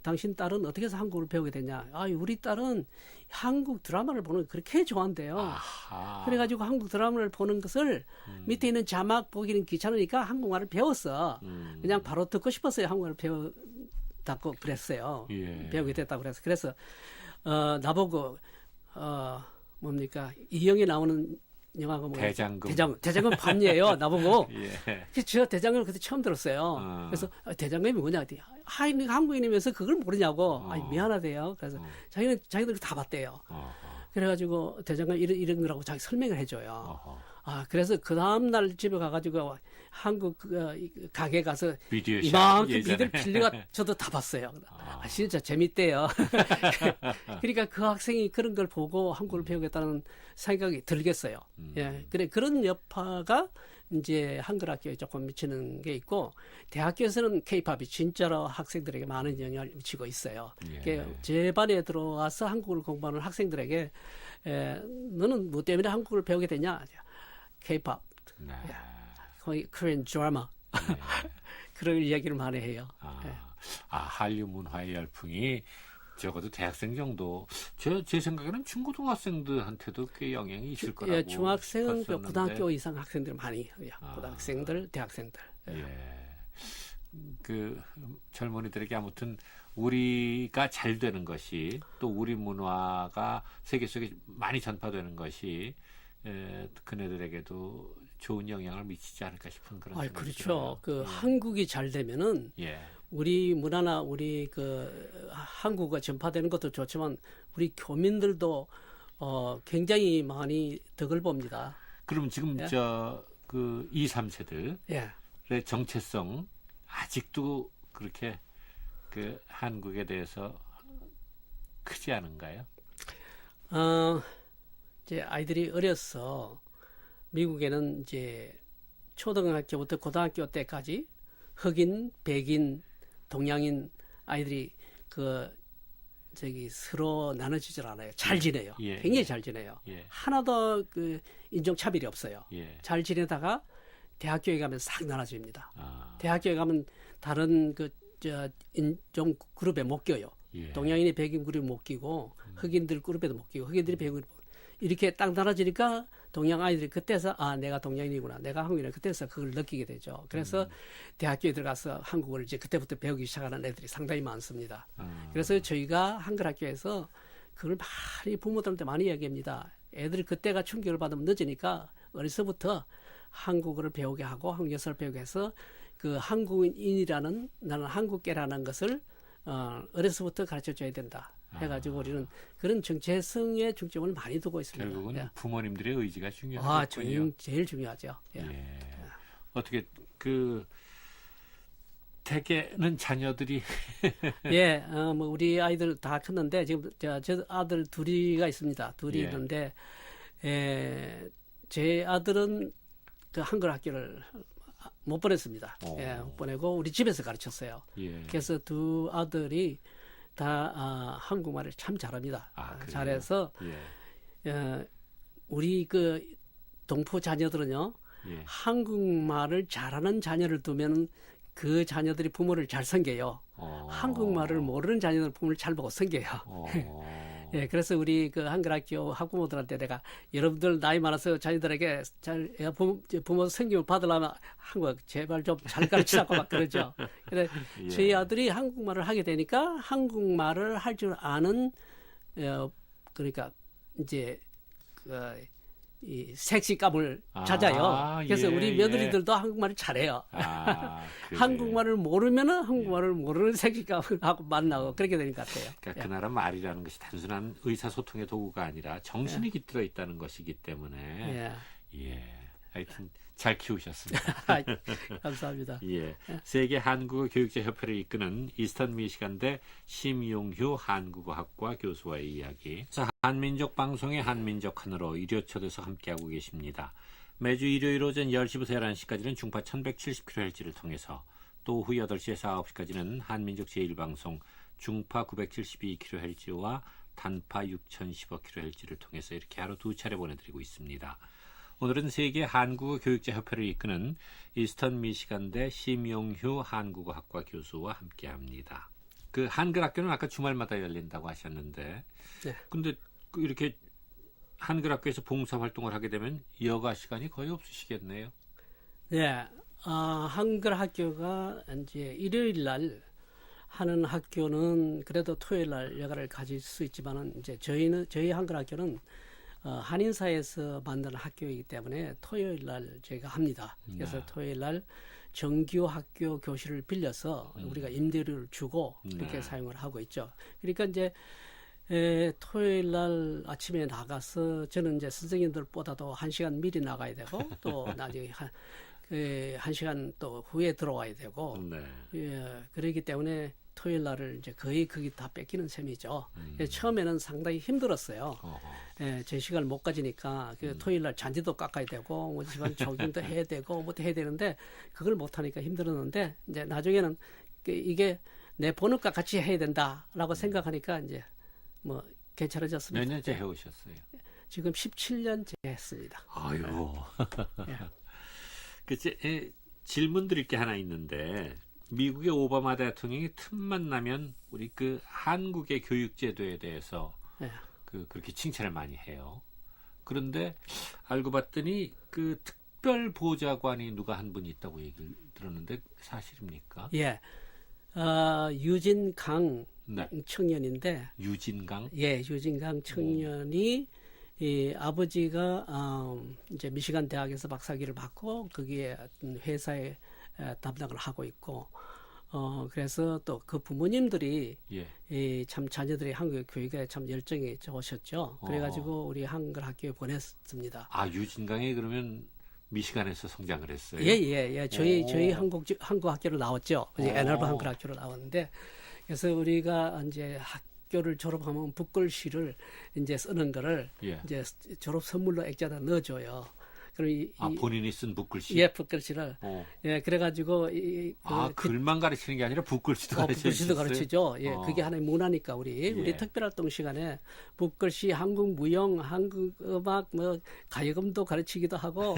당신 딸은 어떻게 해서 한국어를 배우게 됐냐? 우리 딸은 한국 드라마를 보는 걸 그렇게 좋아한대요. 아하. 그래가지고 한국 드라마를 보는 것을 밑에 있는 자막 보기는 귀찮으니까 한국말을 배웠어. 그냥 바로 듣고 싶었어요. 한국말을 배웠다고 그랬어요. 예. 배우게 됐다고 그래서 나보고 뭡니까 이영애 나오는 영화가 뭐예요? 대장금 밤이에요. 나보고. 예. 저 대장금을 그때 처음 들었어요. 그래서 대장금이 뭐냐? 한국인이면서 그걸 모르냐고. 미안하대요. 그래서 자기들 다 봤대요. 그래가지고 대장금 이런 거라고 자기 설명을 해줘요. 그래서 그 다음날 집에 가가지고 한국 가게 가서 이만큼 비디오를 빌려가 저도 다 봤어요. 진짜 재밌대요. 그러니까 그 학생이 그런 걸 보고 한국어를 배우겠다는 생각이 들겠어요. 예, 그래 그런 여파가 이제 한글 학교에 조금 미치는 게 있고 대학교에서는 K-팝이 진짜로 학생들에게 많은 영향을 미치고 있어요. 예. 제 반에 들어와서 한국어를 공부하는 학생들에게 너는 뭐 때문에 한국어를 배우게 되냐? K-팝, 네. 거의 Korean 드라마 그런 이야기를 많이 해요. 한류 문화의 열풍이 적어도 대학생 정도 제 생각에는 중고등학생들한테도 꽤 영향이 있을 거라고 중학생은 싶었었는데. 고등학교 이상 학생들 많이 해요. 고등학생들, 대학생들. 그 젊은이들에게 아무튼 우리가 잘 되는 것이 또 우리 문화가 세계 속에 많이 전파되는 것이 그네들에게도 좋은 영향을 미치지 않을까 싶은 그런 생각이 그렇죠. 들어요. 한국이 잘 되면은 예. 우리 문화나 우리 한국어가 전파되는 것도 좋지만 우리 교민들도 굉장히 많이 덕을 봅니다. 그럼 지금 그 2, 3세들의 정체성 아직도 그렇게 그 한국에 대해서 크지 않은가요? 이제 아이들이 어려서 미국에는 이제 초등학교부터 고등학교 때까지 흑인, 백인, 동양인 아이들이 서로 나눠지질 않아요. 잘 지내요. 예, 굉장히 예. 잘 지내요. 예. 하나도 인종 차별이 없어요. 예. 잘 지내다가 대학교에 가면 싹 나눠집니다. 아, 대학교에 가면 다른 인종 그룹에 못 껴요. 예. 동양인이 백인 그룹에 못 끼고 흑인들 그룹에도 못 끼고 흑인들이 백인 그룹 이렇게 딱 나눠지니까 동양 아이들이 그때서 내가 동양인이구나, 내가 한국인이구나 그때서 그걸 느끼게 되죠. 그래서 대학교에 들어가서 한국어를 이제 그때부터 배우기 시작하는 애들이 상당히 많습니다. 그래서 저희가 한글 학교에서 그걸 많이 부모들한테 많이 이야기합니다. 애들이 그때가 충격을 받으면 늦으니까 어려서부터 한국어를 배우게 하고 한국 역사를 배우게 해서 그 한국인이라는 나는 한국계라는 것을 어려서부터 가르쳐줘야 된다. 해가지고 우리는 그런 정체성에 중점을 많이 두고 있습니다. 결국은 예. 부모님들의 의지가 중요하군요. 제일 중요하죠. 예. 예. 어떻게 대개는 자녀들이 예, 뭐 우리 아이들 다 컸는데 지금 저 아들 둘이가 있습니다. 둘이 예. 있는데 제 아들은 그 한글 학교를 못 보냈습니다. 오. 예, 못 보내고 우리 집에서 가르쳤어요. 예. 그래서 두 아들이 다 한국말을 참 잘합니다. 그래요? 잘해서 예. 우리 그 동포 자녀들은요. 예. 한국말을 잘하는 자녀를 두면 그 자녀들이 부모를 잘 섬겨요. 한국말을 모르는 자녀들 부모를 잘 보고 섬겨요. 예, 그래서 우리 그 한글학교 학부모들한테 내가 여러분들 나이 많아서 자녀들에게 잘 부모 섬김을 받으려면 한국 제발 좀 잘 가르치라고 막 그러죠. 그래 예. 저희 아들이 한국말을 하게 되니까 한국말을 할 줄 아는 그러니까 이제 이 색시감을 찾아요. 그래서 예, 우리 며느리들도 한국말을 잘해요. 그래요. 한국말을 모르면은 한국말을 모르는 색시감을 하고 만나고 그렇게 되는 것 같아요. 그러니까 그 나라 말이라는 것이 단순한 의사소통의 도구가 아니라 정신이 깃들어 있다는 것이기 때문에 하여튼 잘 키우셨습니다. 감사합니다. 예. 세계 한국어 교육자 협회를 이끄는 이스턴 미시간대 심용휴 한국어학과 교수와의 이야기. 한민족 방송의 한민족 하나로 일요초대서 함께하고 계십니다. 매주 일요일 오전 10시부터 11시까지는 중파 1170kHz를 통해서 또 오후 8시에서 9시까지는 한민족 제1방송 중파 972kHz와 단파 6015kHz를 통해서 이렇게 하루 두 차례 보내드리고 있습니다. 오늘은 세계 한국어 교육자 협회를 이끄는 이스턴 미시간대 심용휴 한국어학과 교수와 함께합니다. 그 한글 학교는 아까 주말마다 열린다고 하셨는데, 근데 이렇게 한글 학교에서 봉사 활동을 하게 되면 여가 시간이 거의 없으시겠네요. 네, 한글 학교가 이제 일요일 날 하는 학교는 그래도 토요일 날 여가를 가질 수 있지만은 이제 저희 한글 학교는 한인사에서 만드는 학교이기 때문에 토요일 날 저희가 합니다. 그래서 토요일 날 정규 학교 교실을 빌려서 우리가 임대료를 주고 이렇게 사용을 하고 있죠. 그러니까 이제 토요일 날 아침에 나가서 저는 이제 선생님들보다도 1시간 미리 나가야 되고 또 나중에 한 시간 또 후에 들어와야 되고 그러기 때문에 토요일 날을 이제 거의 거기 다 뺏기는 셈이죠. 처음에는 상당히 힘들었어요. 제 시간을 못 가지니까 그 토요일 날 잔디도 깎아야 되고 뭐 집안 조깅도 해야 되고 뭐 해야 되는데 그걸 못 하니까 힘들었는데 이제 나중에는 이게 내 본업과 같이 해야 된다라고 생각하니까 이제 뭐 괜찮아졌습니다. 몇 년째 해오셨어요? 지금 17년째 했습니다. 아이고. 그치, 질문 드릴 게 하나 있는데, 미국의 오바마 대통령이 틈만 나면 우리 그 한국의 교육제도에 대해서 그렇게 칭찬을 많이 해요. 그런데 알고 봤더니 그 특별 보좌관이 누가 한 분 있다고 얘기를 들었는데 사실입니까? 예, 유진강 청년인데. 유진강? 예, 유진강 청년이 이 아버지가 이제 미시간 대학에서 박사학위를 받고 거기에 어떤 회사에 담당을 하고 있고 그래서 또 그 부모님들이 참 자녀들이 한국 교육에 참 열정이 좋으셨죠. 그래가지고 우리 한글 학교에 보냈습니다. 유진강이 그러면 미시간에서 성장을 했어요? 예. 저희 한국 학교로 나왔죠. 애널바 한글 학교로 나왔는데 그래서 우리가 이제 학교를 졸업하면 붓글씨를 이제 쓰는 거를 이제 졸업 선물로 액자에다 넣어줘요. 그럼 본인이 쓴 붓글씨. 예, 붓글씨를. 어. 예, 그래가지고 글만 가르치는 게 아니라 붓글씨도 가르치죠. 붓글씨도 가르치죠. 예, 그게 하나의 문화니까 우리 특별활동 시간에 붓글씨, 한국 무용, 한국 음악, 뭐 가요금도 가르치기도 하고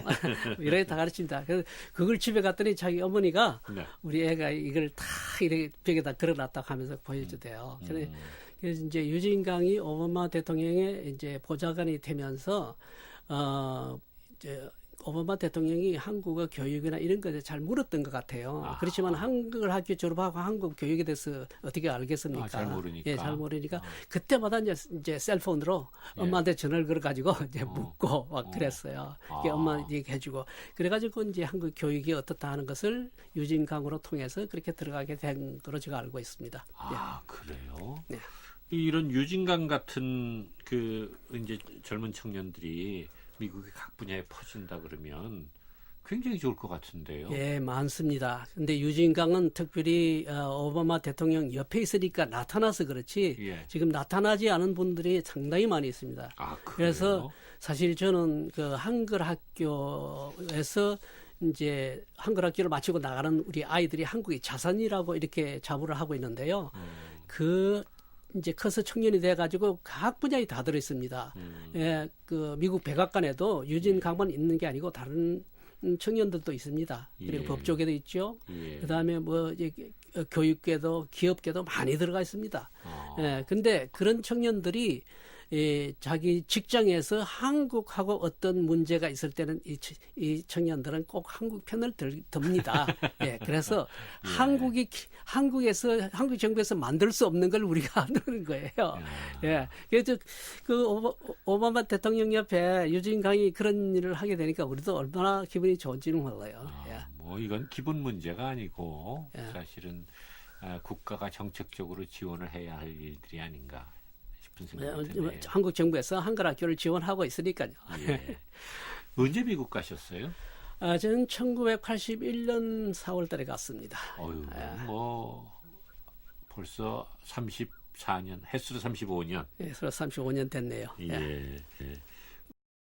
이렇게 다 가르칩니다. 그래서 그걸 집에 갔더니 자기 어머니가 네. 우리 애가 이걸 다 이렇게 벽에다 걸어놨다고 하면서 보여주대요. 그래서 이제 유진강이 오바마 대통령의 이제 보좌관이 되면서 이제 오바마 대통령이 한국어 교육이나 이런 것에 잘 물었던 것 같아요. 그렇지만 한국을 학교 졸업하고 한국 교육에 대해서 어떻게 알겠습니까? 잘 모르니까. 예, 잘 모르니까 그때마다 이제 셀폰으로 엄마한테 전화를 걸어가지고 이제 묻고 막 그랬어요. 엄마 얘기해주고 그래가지고 이제 한국 교육이 어떻다 하는 것을 유진강으로 통해서 그렇게 들어가게 된 걸로 제가 알고 있습니다. 그래요? 네. 이런 유진강 같은 그 이제 젊은 청년들이 미국의 각 분야에 퍼진다 그러면 굉장히 좋을 것 같은데요. 예, 많습니다. 근데 유진강은 특별히 오바마 대통령 옆에 있으니까 나타나서 그렇지 지금 나타나지 않은 분들이 상당히 많이 있습니다. 그래요? 그래서 사실 저는 그 한글 학교에서 이제 한글 학교를 마치고 나가는 우리 아이들이 한국의 자산이라고 이렇게 자부를 하고 있는데요. 이제 커서 청년이 돼가지고 각 분야에 다 들어 있습니다. 예, 그 미국 백악관에도 유진강만 있는 게 아니고 다른 청년들도 있습니다. 그리고 법조계도 있죠. 그다음에 뭐 이제 교육계도 기업계도 많이 들어가 있습니다. 예, 근데 그런 청년들이 자기 직장에서 한국하고 어떤 문제가 있을 때는 이 청년들은 꼭 한국 편을 듭니다. 예, 그래서 한국에서 한국 정부에서 만들 수 없는 걸 우리가 하는 거예요. 예, 그래서 그 오바마 대통령 옆에 유진강이 그런 일을 하게 되니까 우리도 얼마나 기분이 좋은지는 몰라요. 뭐 이건 기본 문제가 아니고 사실은 국가가 정책적으로 지원을 해야 할 일들이 아닌가. 한국 정부에서 한글 학교를 지원하고 있으니까요. 언제 미국 가셨어요? 저는 1981년 4월 달에 갔습니다. 뭐 벌써 34년, 횟수로 35년. 예, 서로 35년 됐네요.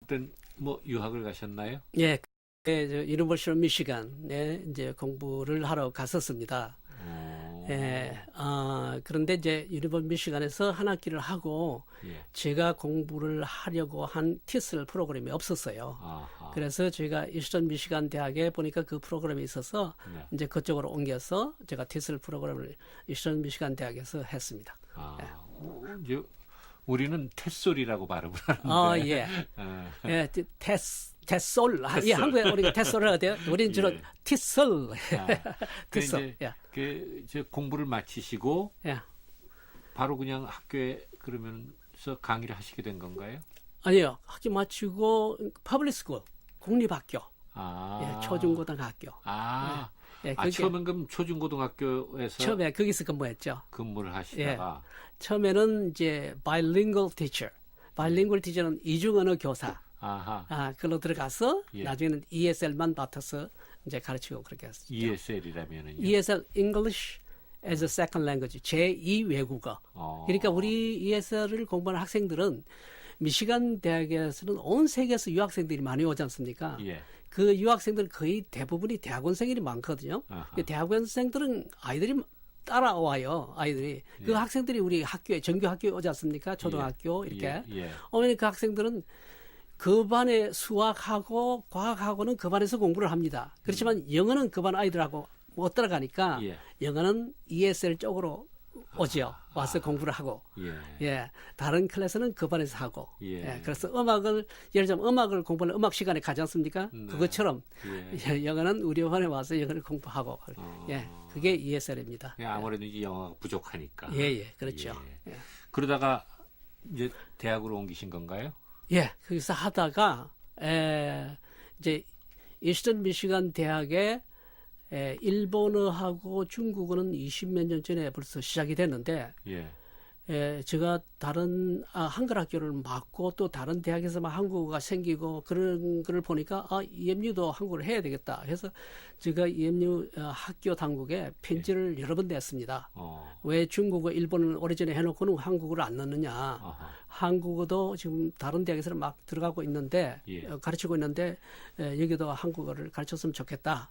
그땐 뭐 유학을 가셨나요? 예, 유니버시티 오브 미시간에 이제 공부를 하러 갔었습니다. 그런데 이제 유니버시티 미시간에서 한 학기를 하고 제가 공부를 하려고 한 티슬 프로그램이 없었어요. 그래서 제가 이스턴 미시간 대학에 보니까 그 프로그램이 있어서 이제 그쪽으로 옮겨서 제가 티슬 프로그램을 이스턴 미시간 대학에서 했습니다. 이제 우리는 테솔이라고 발음을 하는데. 테솔. 예, 한국에 우리가 테솔을 하대요. 우리는 주로 티솔. 티솔. 그 공부를 마치시고 바로 그냥 학교에 그러면서 강의를 하시게 된 건가요? 아니요. 학교 마치고 퍼블릭 스쿨, 공립학교. 초중고등학교. 처음엔 그럼 초중고등학교에서 처음에 거기서 근무했죠. 근무를 하시다가 처음에는 이제 bilingual teacher. bilingual teacher는 이중 언어 교사. 그걸로 들어가서 나중에는 ESL만 맡아서 이제 가르치고 그렇게 했었죠. ESL이라면은요? ESL English as a Second Language 제2 외국어. 그러니까 우리 ESL을 공부하는 학생들은 미시간 대학에서는 온 세계에서 유학생들이 많이 오지 않습니까? 그 유학생들은 거의 대부분이 대학원생들이 많거든요. 대학원생들은 아이들이 따라와요, 아이들이. 그 학생들이 우리 학교에, 정규 학교에 오지 않습니까? 초등학교, 이렇게. 오면 그 학생들은 그 반에 수학하고 과학하고는 그 반에서 공부를 합니다. 그렇지만 영어는 그 반 아이들하고 못 따라가니까 영어는 ESL 쪽으로 오죠. 와서 공부를 하고. 다른 클래스는 그 반에서 하고. 그래서 예를 들면 음악을 공부하는 음악 시간에 가지 않습니까? 그것처럼 영어는 우리 반에 와서 영어를 공부하고. 그게 ESL입니다. 아무래도 이제 영어가 부족하니까. 그렇죠. 그러다가 이제 대학으로 옮기신 건가요? 거기서 하다가 이제 이스턴 미시간 대학에 일본어하고 중국어는 20몇 년 전에 벌써 시작이 됐는데 제가 다른 한글 학교를 맡고 또 다른 대학에서 막 한국어가 생기고 그런 거를 보니까 EMU도 한국어를 해야 되겠다. 해서 제가 EMU 학교 당국에 편지를 여러 번 냈습니다. 왜 중국어, 일본을 오래전에 해놓고는 한국어를 안 넣느냐. 한국어도 지금 다른 대학에서는 막 들어가고 있는데 가르치고 있는데 여기도 한국어를 가르쳤으면 좋겠다.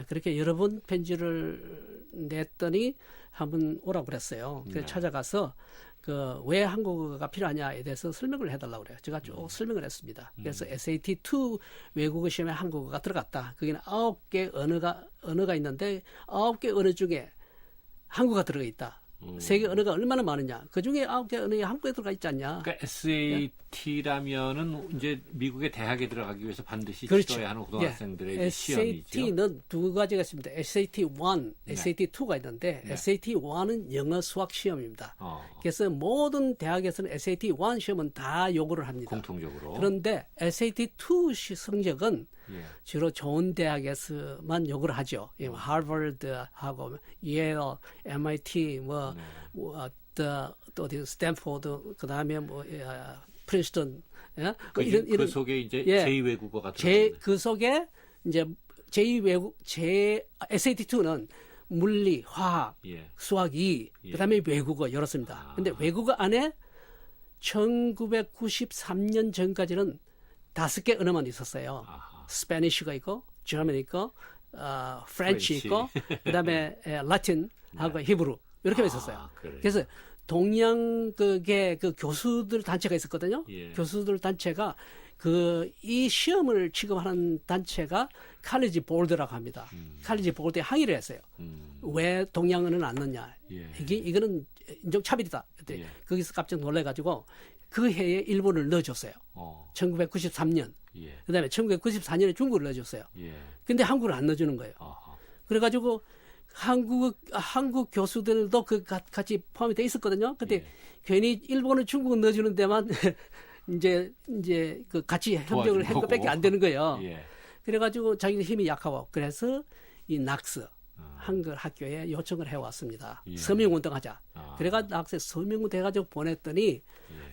그렇게 여러 번 편지를 냈더니 한번 오라고 그랬어요. 그래서 찾아가서 왜 한국어가 필요하냐에 대해서 설명을 해달라고 그래요. 제가 쭉 설명을 했습니다. 그래서 SAT2 외국어 시험에 한국어가 들어갔다. 거기는 9개 언어가 있는데 9개 언어 중에 한국어가 들어가 있다. 세계 언어가 얼마나 많으냐. 그 중에 9개 언어에 한국에 들어가 있지 않냐. 그러니까 SAT라면은 이제 미국의 대학에 들어가기 위해서 반드시 그렇죠. 치러야 하는 고등학생들의 시험이죠. SAT는 두 가지가 있습니다. SAT1, 네. SAT2가 있는데 네. SAT1은 영어 수학 시험입니다. 그래서 모든 대학에서는 SAT1 시험은 다 요구를 합니다. 공통적으로. 그런데 SAT2 성적은 주로 좋은 대학에서만 요구를 하죠. 하버드하고 예일, MIT, 또 어디 스탠포드, 그다음에 프린스턴, 그 속에 이제 제2외국어가 들어있는. 그 속에 이제 SAT2는 물리, 화학, 수학이 그다음에 외국어 이렇습니다. 근데 외국어 안에 1993년 전까지는 5개 언어만 있었어요. 스페니쉬가 있고, 저먼 있고, 프렌치 있고, 그다음에 라틴하고 히브루 이렇게만 있었어요. 그래서 동양극의 그 교수들 단체가 있었거든요. 교수들 단체가 이 시험을 취급하는 단체가 칼리지 보드라고 합니다. 칼리지 보드에 항의를 했어요. 왜 동양어는 안 넣냐? 이거는 인종 차별이다. 거기서 깜짝 놀래가지고 그 해에 일본을 넣어줬어요. 1993년. 그다음에 1994년에 중국을 넣어줬어요. 근데 한국을 안 넣어주는 거예요. 그래가지고 한국 교수들도 같이 포함이 돼 있었거든요. 근데 괜히 일본은 중국을 넣어주는 데만 이제 그 같이 협력을 한 것밖에 안 되는 거예요. 그래가지고 자기들 힘이 약하고 그래서 이 낙스 한글 학교에 요청을 해왔습니다. 서명운동하자. 그래가지고 낙스에 서명운동 해가지고 보냈더니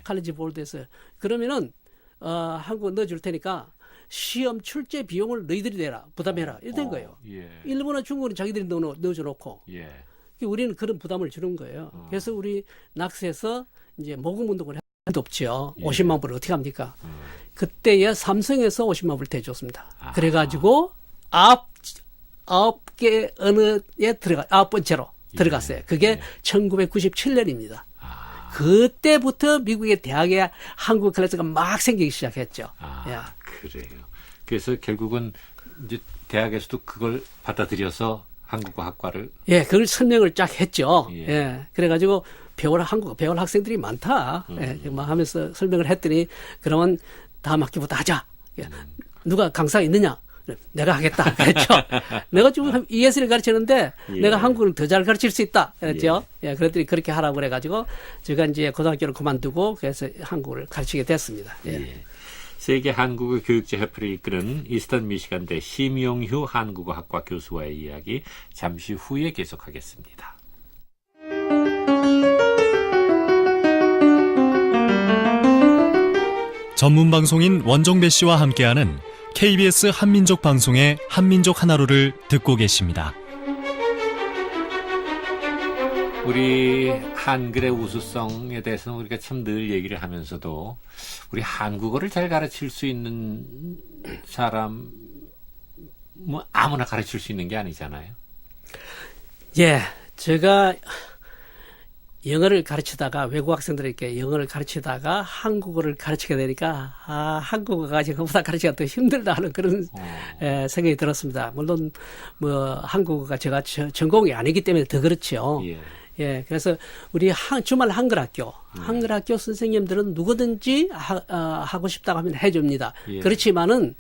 칼리지 보드에서 그러면은 한국 넣어줄 테니까 시험 출제 비용을 너희들이 내라. 부담해라. 이렇게 된 거예요. 일본과 중국은 자기들이 넣어줘 놓고 우리는 그런 부담을 주는 거예요. 그래서 우리 낙스에서 이제 모금운동을 할 수 없죠. 50만 불을 어떻게 합니까? 그때에 삼성에서 50만 불을 대줬습니다. 그래가지고 9개 언어에 아홉 번째로 들어갔어요. 그게 1997년입니다. 그때부터 미국의 대학에 한국 클래스가 막 생기기 시작했죠. 그래요. 그래서 결국은 이제 대학에서도 그걸 받아들여서 한국어 학과를 그걸 설명을 쫙 했죠. 그래가지고 한국어 배울 학생들이 많다. 막 하면서 설명을 했더니 그러면 다음 학기부터 하자. 누가 강사 있느냐? 내가 하겠다. 그랬죠. 내가 지금 ES를 가르치는데 내가 한국을 더 잘 가르칠 수 있다. 그랬죠. 그랬더니 그렇게 하라고 그래가지고 제가 이제 고등학교를 그만두고 그래서 한국을 가르치게 됐습니다. 세계 한국어 교육자 협회를 이끄는 이스턴 미시간대 심용휴 한국어학과 교수와의 이야기 잠시 후에 계속하겠습니다. 전문 방송인 원종배 씨와 함께하는 KBS 한민족 방송의 한민족 하나로를 듣고 계십니다. 우리 한글의 우수성에 대해서는 우리가 참 늘 얘기를 하면서도 우리 한국어를 잘 가르칠 수 있는 사람 뭐 아무나 가르칠 수 있는 게 아니잖아요. 제가 영어를 가르치다가 외국 학생들에게 영어를 가르치다가 한국어를 가르치게 되니까 한국어가 그보다 가르치기가 더 힘들다 하는 그런 생각이 들었습니다. 물론 뭐 한국어가 제가 전공이 아니기 때문에 더 그렇죠. 그래서 우리 주말 한글학교 선생님들은 누구든지 하고 싶다고 하면 해줍니다. 그렇지만은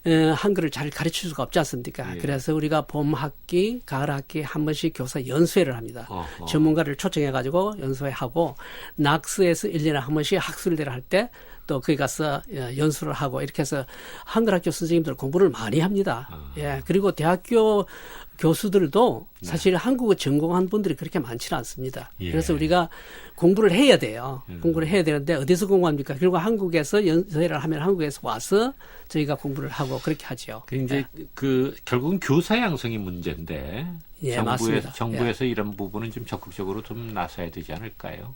한글을 잘 가르칠 수가 없지 않습니까? 그래서 우리가 봄 학기, 가을 학기 한 번씩 교사 연수회를 합니다. 전문가를 초청해가지고 연수회하고 낙스에서 1년에 한 번씩 학술대를 할 때 또 거기 가서 연수를 하고 이렇게 해서 한글 학교 선생님들 공부를 많이 합니다. 그리고 대학교 교수들도 사실 한국어 전공한 분들이 그렇게 많지는 않습니다. 예. 그래서 우리가 공부를 해야 돼요. 공부를 해야 되는데 어디서 공부합니까? 결국 한국에서 연수회를 하면 한국에서 와서 저희가 공부를 하고 그렇게 하죠. 그 이제 그 결국은 교사 양성이 문제인데 예, 맞습니다. 정부에서 이런 부분은 좀 적극적으로 좀 나서야 되지 않을까요?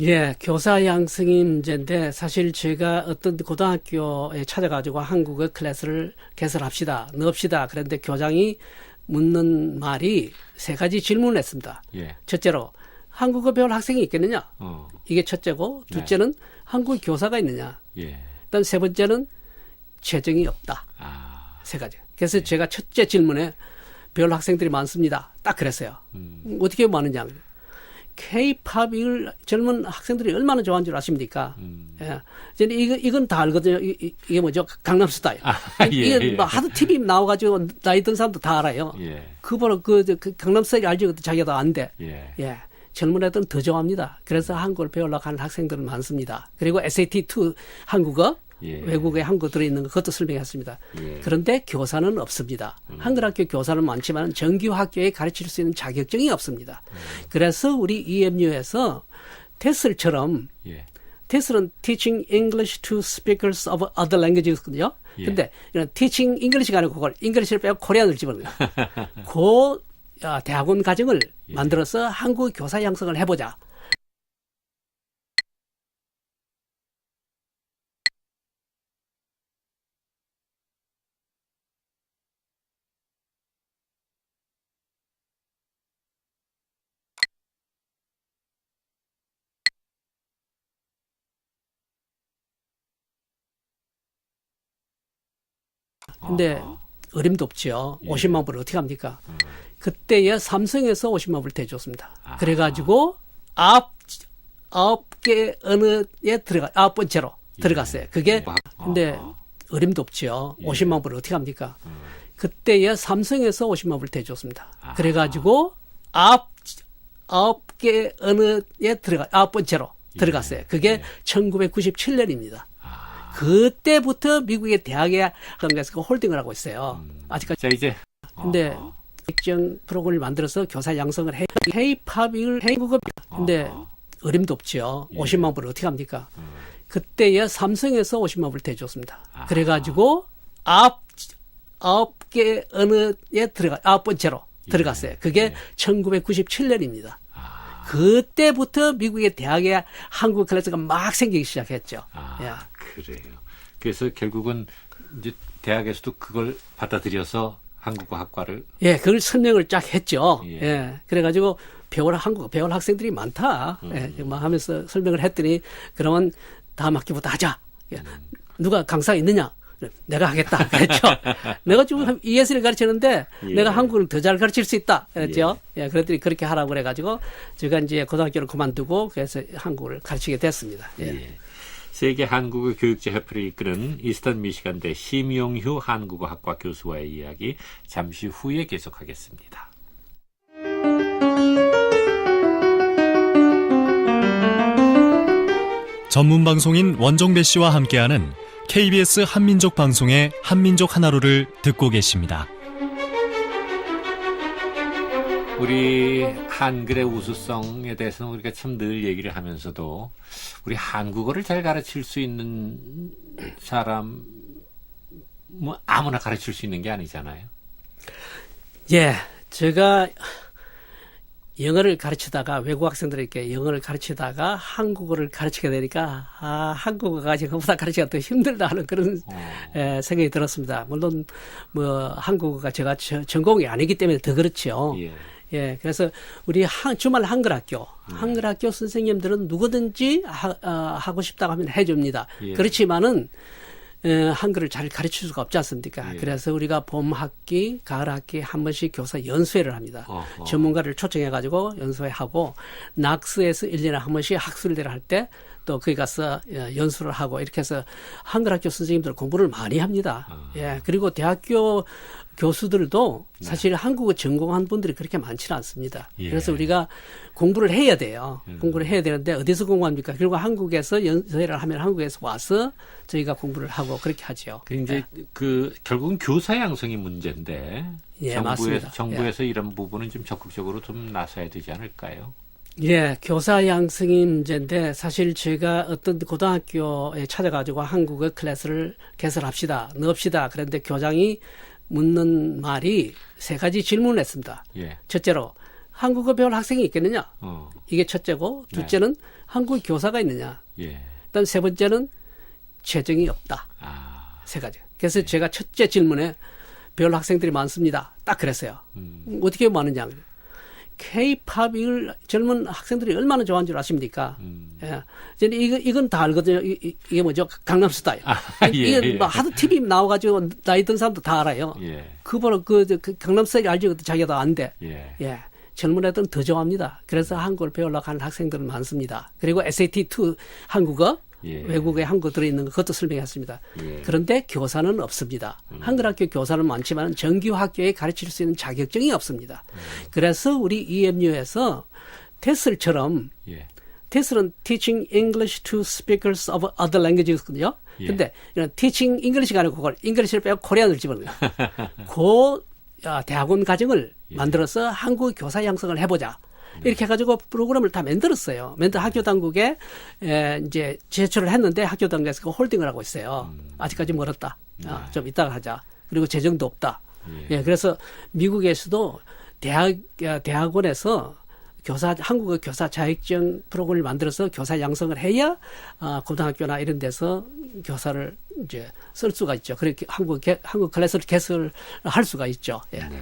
예, 교사 양성이 문제인데 사실 제가 어떤 고등학교에 찾아가지고 한국어 클래스를 개설합시다, 넣읍시다. 그런데 교장이 묻는 말이 세 가지 질문을 했습니다. 예. 첫째로 한국어 배울 학생이 있겠느냐? 이게 첫째고 둘째는 한국 교사가 있느냐? 예. 그다음 세 번째는 재정이 없다. 세 가지. 그래서 제가 첫째 질문에 배울 학생들이 많습니다. 딱 그랬어요. 어떻게 많으냐? K-팝을 젊은 학생들이 얼마나 좋아하는 줄 아십니까? 예. 저는 이건 다 알거든요. 이게 뭐죠? 강남스타일. 이게 뭐 하도 TV 나와가지고 나이 든 사람도 다 알아요. 그보다 그 강남스타일 알지? 자기가 더 안 돼. 예. 젊은 애들은 더 좋아합니다. 그래서 한국어를 배우려고 하는 학생들은 많습니다. 그리고 SAT2 한국어, 외국에 한국어 들어있는 거 그것도 설명했습니다. 그런데 교사는 없습니다. 한글학교 교사는 많지만 정규 학교에 가르칠 수 있는 자격증이 없습니다. 그래서 우리 EMU에서 테슬처럼 테슬은 Teaching English to Speakers of Other Languages거든요. 근데 이런 Teaching English가 아니고 그걸 English를 빼고 코리안을 집어넣어요. 그 대학원 과정을 만들어서 한국 교사 양성을 해보자. 근데 어림도 없지요. 50만 불을 어떻게 합니까? 그때에 삼성에서 50만 불을 대줬습니다. 그래가지고 아홉 개 언어에 아홉 번째로 들어갔어요. 그게 근데 어림도 없지요. 50만 불을 어떻게 합니까? 그때에 삼성에서 50만 불을 대줬습니다. 그래가지고 아홉 개 언어에 아홉 번째로 들어갔어요. 그게 1997년입니다. 그때부터 미국의 대학에 한국에서 홀딩을 하고 있어요. 아직까지. 자, 이제. 근데 액정 프로그램을 만들어서 교사 양성을 해. K-팝을 한국어. 근데 어림도 없지요. 50만 불을 어떻게 합니까? 그때에 삼성에서 50만 불을 대줬습니다. 그래가지고 아홉 개 언어에 아홉 번째로 들어갔어요. 그게 1997년입니다. 그때부터 미국의 대학에 한국 클래스가 막 생기기 시작했죠. 그래요. 그래서 결국은 이제 대학에서도 그걸 받아들여서 한국어 학과를 그걸 설명을 쫙 했죠. 그래가지고 한국어 배울 학생들이 많다. 막 하면서 설명을 했더니 그러면 다음 학기부터 하자. 누가 강사 있느냐? 내가 하겠다. 그랬죠. 내가 지금 ES를 가르치는데 내가 한국어를 더 잘 가르칠 수 있다. 그랬죠. 그랬더니 그렇게 하라고 그래가지고 제가 이제 고등학교를 그만두고 그래서 한국어를 가르치게 됐습니다. 세계 한국어 교육자 협회를 이끄는 이스턴 미시간대 심용휴 한국어학과 교수와의 이야기 잠시 후에 계속하겠습니다. 전문 방송인 원종배 씨와 함께하는 KBS 한민족 방송의 한민족 하나로를 듣고 계십니다. 우리 한글의 우수성에 대해서는 우리가 참 늘 얘기를 하면서도 우리 한국어를 잘 가르칠 수 있는 사람 뭐 아무나 가르칠 수 있는 게 아니잖아요. 제가 영어를 가르치다가 외국 학생들에게 영어를 가르치다가 한국어를 가르치게 되니까 한국어가 지금보다 가르치기가 더 힘들다 하는 그런 생각이 들었습니다. 물론 뭐 한국어가 제가 전공이 아니기 때문에 더 그렇죠. 그래서 우리 주말 한글학교 선생님들은 누구든지 하고 싶다고 하면 해줍니다. 그렇지만은 한글을 잘 가르칠 수가 없지 않습니까? 그래서 우리가 봄 학기, 가을 학기 한 번씩 교사 연수회를 합니다. 전문가를 초청해가지고 연수회하고 낙스에서 1년에 한 번씩 학술대를 할 때 또 거기 가서 연수를 하고 이렇게 해서 한글학교 선생님들 공부를 많이 합니다. 그리고 대학교 교수들도 네. 사실 한국어 전공한 분들이 그렇게 많지는 않습니다. 예. 그래서 우리가 공부를 해야 돼요. 공부를 해야 되는데 어디서 공부합니까? 결국 한국에서 연수회를 하면 한국에서 와서 저희가 공부를 하고 그렇게 하죠. 그 이제 그 결국은 교사 양성이 문제인데 예, 맞습니다. 정부에서 이런 부분은 좀 적극적으로 좀 나서야 되지 않을까요? 예, 교사 양성이 문제인데 사실 제가 어떤 고등학교에 찾아가지고 한국어 클래스를 개설합시다, 넣읍시다. 그런데 교장이 묻는 말이 세 가지 질문을 했습니다. 예. 첫째로 한국어 배울 학생이 있겠느냐? 이게 첫째고 둘째는 한국 교사가 있느냐? 예. 일단 세 번째는 재정이 없다. 아. 세 가지. 그래서 제가 첫째 질문에 배울 학생들이 많습니다. 딱 그랬어요. 어떻게 많으냐? K-팝을 젊은 학생들이 얼마나 좋아하는 줄 아십니까? 예. 저는 이건 다 알거든요. 이게 뭐죠? 강남 스타일. 예, 이건 예. 뭐 하도 TV 나와가지고 나이 든 사람도 다 알아요. 예. 그 강남 스타일 알죠? 자기가 안 돼. 예. 예. 젊은 애들은 더 좋아합니다. 그래서 한국어를 배우려고 하는 학생들은 많습니다. 그리고 SAT2 한국어, 예. 외국에 한국어 들어있는 것, 그것도 설명했습니다. 예. 그런데 교사는 없습니다. 한글 학교 교사는 많지만 정규 학교에 가르칠 수 있는 자격증이 없습니다. 그래서 우리 EMU에서 테슬처럼 예. 테슬은 Teaching English to Speakers of Other Languages거든요. 예. 근데 이런 Teaching English가 아니고 그걸 English를 빼고 코리안을 집어넣어요. 그 대학원 과정을 만들어서 한국 교사 양성을 해보자. 이렇게 해가지고 프로그램을 다 만들었어요. 학교 당국에 이제 제출을 했는데 학교 당국에서 그 홀딩을 하고 있어요. 아직까지 멀었다. 좀 이따가 하자. 그리고 재정도 없다. 예, 그래서 미국에서도 대학원에서 한국어 교사 자격증 프로그램을 만들어서 교사 양성을 해야 고등학교나 이런 데서 교사를 이제 쓸 수가 있죠. 그렇게 한국 클래스를 개설할 수가 있죠. 예. 네.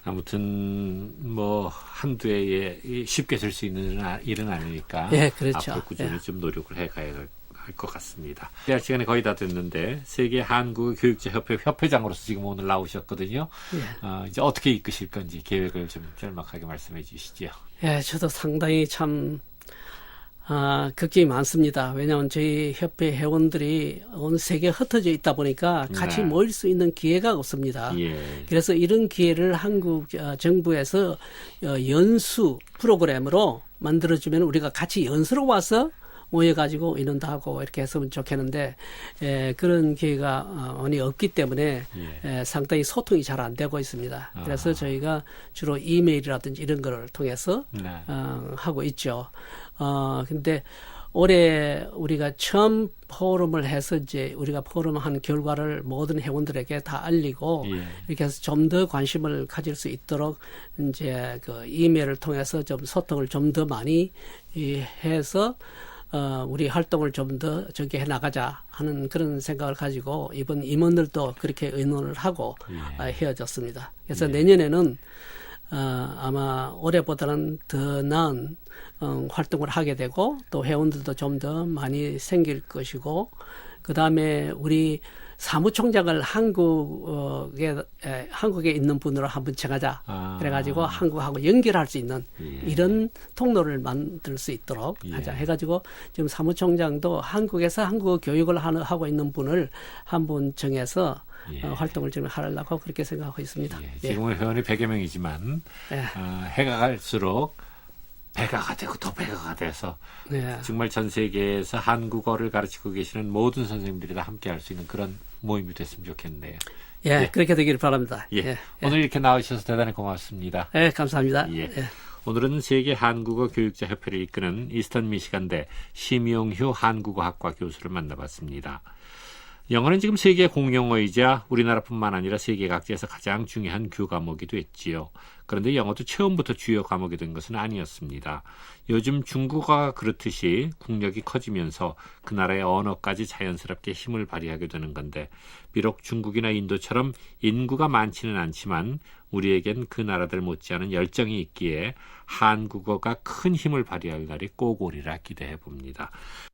아무튼 뭐 한두 해에 쉽게 될 수 있는 일은 아니니까 예, 그렇죠. 앞으로 꾸준히 예. 좀 노력을 해가야 할 것 같습니다. 대학 시간이 거의 다 됐는데 세계 한국 교육자 협회 협회장으로서 지금 오늘 나오셨거든요. 예. 이제 어떻게 이끄실 건지 계획을 좀 짤막하게 말씀해 주시죠. 예, 저도 상당히 참 걱정이 많습니다. 왜냐하면 저희 협회 회원들이 온 세계에 흩어져 있다 보니까 같이 네. 모일 수 있는 기회가 없습니다. 예. 그래서 이런 기회를 한국 정부에서 연수 프로그램으로 만들어주면 우리가 같이 연수로 와서 모여가지고 인원도 하고 이렇게 했으면 좋겠는데 그런 기회가 많이 없기 때문에 상당히 소통이 잘 안 되고 있습니다. 그래서 저희가 주로 이메일이라든지 이런 거를 통해서 네. 하고 있죠. 근데 올해 우리가 처음 포럼을 해서 이제 우리가 포럼한 결과를 모든 회원들에게 다 알리고 예. 이렇게 해서 좀 더 관심을 가질 수 있도록 이제 그 이메일을 통해서 좀 소통을 좀 더 많이 해서 우리 활동을 좀 더 저기 해 나가자 하는 그런 생각을 가지고 이번 임원들도 그렇게 의논을 하고 헤어졌습니다. 그래서 내년에는 아마 올해보다는 더 나은 활동을 하게 되고 또 회원들도 좀 더 많이 생길 것이고 그 다음에 우리 사무총장을 한국에 있는 분으로 한번 정하자. 그래가지고 한국하고 연결할 수 있는 이런 통로를 만들 수 있도록 하자 해가지고 지금 사무총장도 한국에서 한국어 교육을 하고 있는 분을 한분 정해서 활동을 좀 하려고 그렇게 생각하고 있습니다. 지금은 회원이 100여 명이지만 해가 갈수록 배가가 되고 더 배가가 돼서 정말 전 세계에서 한국어를 가르치고 계시는 모든 선생님들이 다 함께 할 수 있는 그런 모임이 됐으면 좋겠네요. 그렇게 되기를 바랍니다. 오늘 이렇게 나오셔서 대단히 고맙습니다. 감사합니다. 오늘은 세계 한국어 교육자 협회를 이끄는 이스턴 미시간대 심용휴 한국어학과 교수를 만나봤습니다. 영어는 지금 세계 공용어이자 우리나라뿐만 아니라 세계 각지에서 가장 중요한 교과목이 됐지요. 그런데 영어도 처음부터 주요 과목이 된 것은 아니었습니다. 요즘 중국어가 그렇듯이 국력이 커지면서 그 나라의 언어까지 자연스럽게 힘을 발휘하게 되는 건데 비록 중국이나 인도처럼 인구가 많지는 않지만 우리에겐 그 나라들 못지않은 열정이 있기에 한국어가 큰 힘을 발휘할 날이 꼭 오리라 기대해 봅니다.